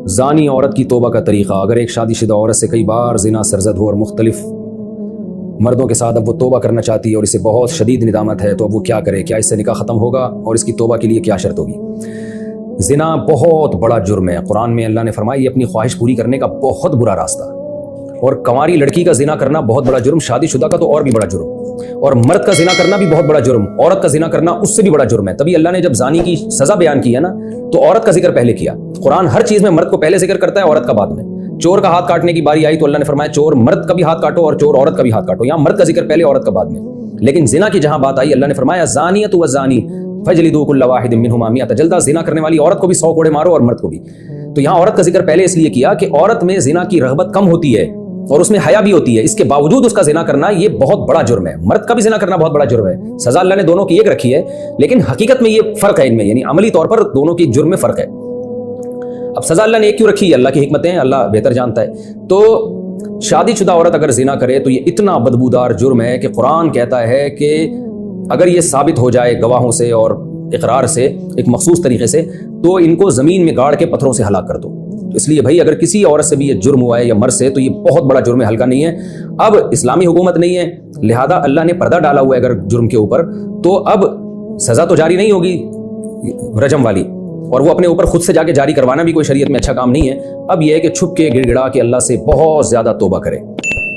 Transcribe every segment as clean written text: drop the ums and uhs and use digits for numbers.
زانی عورت کی توبہ کا طریقہ. اگر ایک شادی شدہ عورت سے کئی بار زنا سرزد ہو اور مختلف مردوں کے ساتھ اب وہ توبہ کرنا چاہتی ہے اور اسے بہت شدید ندامت ہے، تو اب وہ کیا کرے؟ کیا اس سے نکاح ختم ہوگا اور اس کی توبہ کے لیے کیا شرط ہوگی؟ زنا بہت بڑا جرم ہے. قرآن میں اللہ نے فرمایا یہ اپنی خواہش پوری کرنے کا بہت برا راستہ، اور کنواری لڑکی کا زنا کرنا بہت بڑا جرم، شادی شدہ کا تو اور بھی بڑا جرم، اور مرد کا زنا کرنا بھی بہت بڑا جرم، عورت کا زنا کرنا اس سے بھی بڑا جرم ہے. تبھی اللہ نے جب زانی کی سزا بیان کی ہے نا، تو عورت کا ذکر پہلے کیا. قرآن ہر چیز میں مرد کو پہلے ذکر کرتا ہے، عورت کا بعد میں. چور کا ہاتھ کاٹنے کی باری آئی تو اللہ نے فرمایا چور مرد کا بھی ہاتھ کاٹو اور چور عورت کا بھی ہاتھ کاٹو. یہاں مرد کا ذکر پہلے، عورت کا بعد میں. لیکن زنا کی جہاں بات آئی، اللہ نے فرمایا زانیۃ والزانی فجلدوا کل واحد منہما مئۃ جلدہ. زنا کرنے والی عورت کو بھی 100 کوڑے مارو اور مرد کو بھی. تو یہاں عورت کا ذکر پہلے اس لیے کیا کہ عورت میں زنا کی رغبت کم ہوتی ہے اور اس میں حیا بھی ہوتی ہے، اس کے باوجود اس کا زنا کرنا یہ بہت بڑا جرم ہے. مرد کا بھی زنا کرنا بہت بڑا جرم ہے. سزا اللہ نے دونوں کی ایک رکھی ہے، لیکن حقیقت میں یہ فرق ہے ان میں، یعنی عملی طور پر دونوں کی جرم میں فرق ہے. اب سزا اللہ نے ایک کیوں رکھی ہے؟ اللہ کی حکمتیں ہیں، اللہ بہتر جانتا ہے. تو شادی شدہ عورت اگر زنا کرے تو یہ اتنا بدبودار جرم ہے کہ قرآن کہتا ہے کہ اگر یہ ثابت ہو جائے گواہوں سے اور اقرار سے ایک مخصوص طریقے سے، تو ان کو زمین میں گاڑ کے پتھروں سے ہلاک کر دو. تو اس لیے بھائی اگر کسی عورت سے بھی یہ جرم ہوا ہے یا مرد سے، تو یہ بہت بڑا جرم ہے، ہلکا نہیں ہے. اب اسلامی حکومت نہیں ہے، لہذا اللہ نے پردہ ڈالا ہوا ہے اگر جرم کے اوپر، تو اب سزا تو جاری نہیں ہوگی رجم والی، اور وہ اپنے اوپر خود سے جا کے جاری کروانا بھی کوئی شریعت میں اچھا کام نہیں ہے. اب یہ ہے کہ چھپ کے گڑ گڑا کے اللہ سے بہت زیادہ توبہ کرے.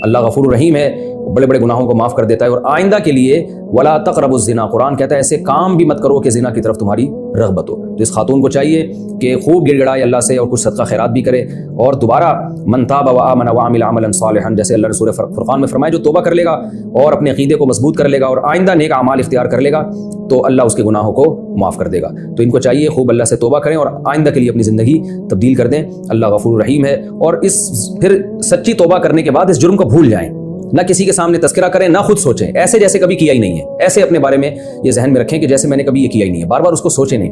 اللہ غفور الرحیم ہے، بڑے بڑے گناہوں کو معاف کر دیتا ہے. اور آئندہ کے لیے ولا تقربوا الزنا، قرآن کہتا ہے ایسے کام بھی مت کرو کہ زنا کی طرف تمہاری رغبت ہو. تو اس خاتون کو چاہیے کہ خوب گڑ گڑائے اللہ سے اور کچھ صدقہ خیرات بھی کرے، اور دوبارہ من تاب وآمن وعمل عملا صالحا، جیسے اللہ نے سورہ فرقان میں فرمایا جو توبہ کر لے گا اور اپنے عقیدے کو مضبوط کر لے گا اور آئندہ نیک اعمال اختیار کر لے گا، تو اللہ اس کے گناہوں کو معاف کر دے گا. تو ان کو چاہیے خوب اللہ سے توبہ کریں اور آئندہ کے لیے اپنی زندگی تبدیل کر دیں. اللہ غفور رحیم ہے. اور اس پھر سچی توبہ کرنے کے بعد اس جرم کو بھول جائیں، نہ کسی کے سامنے تذکرہ کریں، نہ خود سوچیں ایسے جیسے کبھی کیا ہی نہیں ہے. ایسے اپنے بارے میں یہ ذہن میں رکھیں کہ جیسے میں نے کبھی یہ کیا ہی نہیں ہے، بار بار اس کو سوچیں نہیں.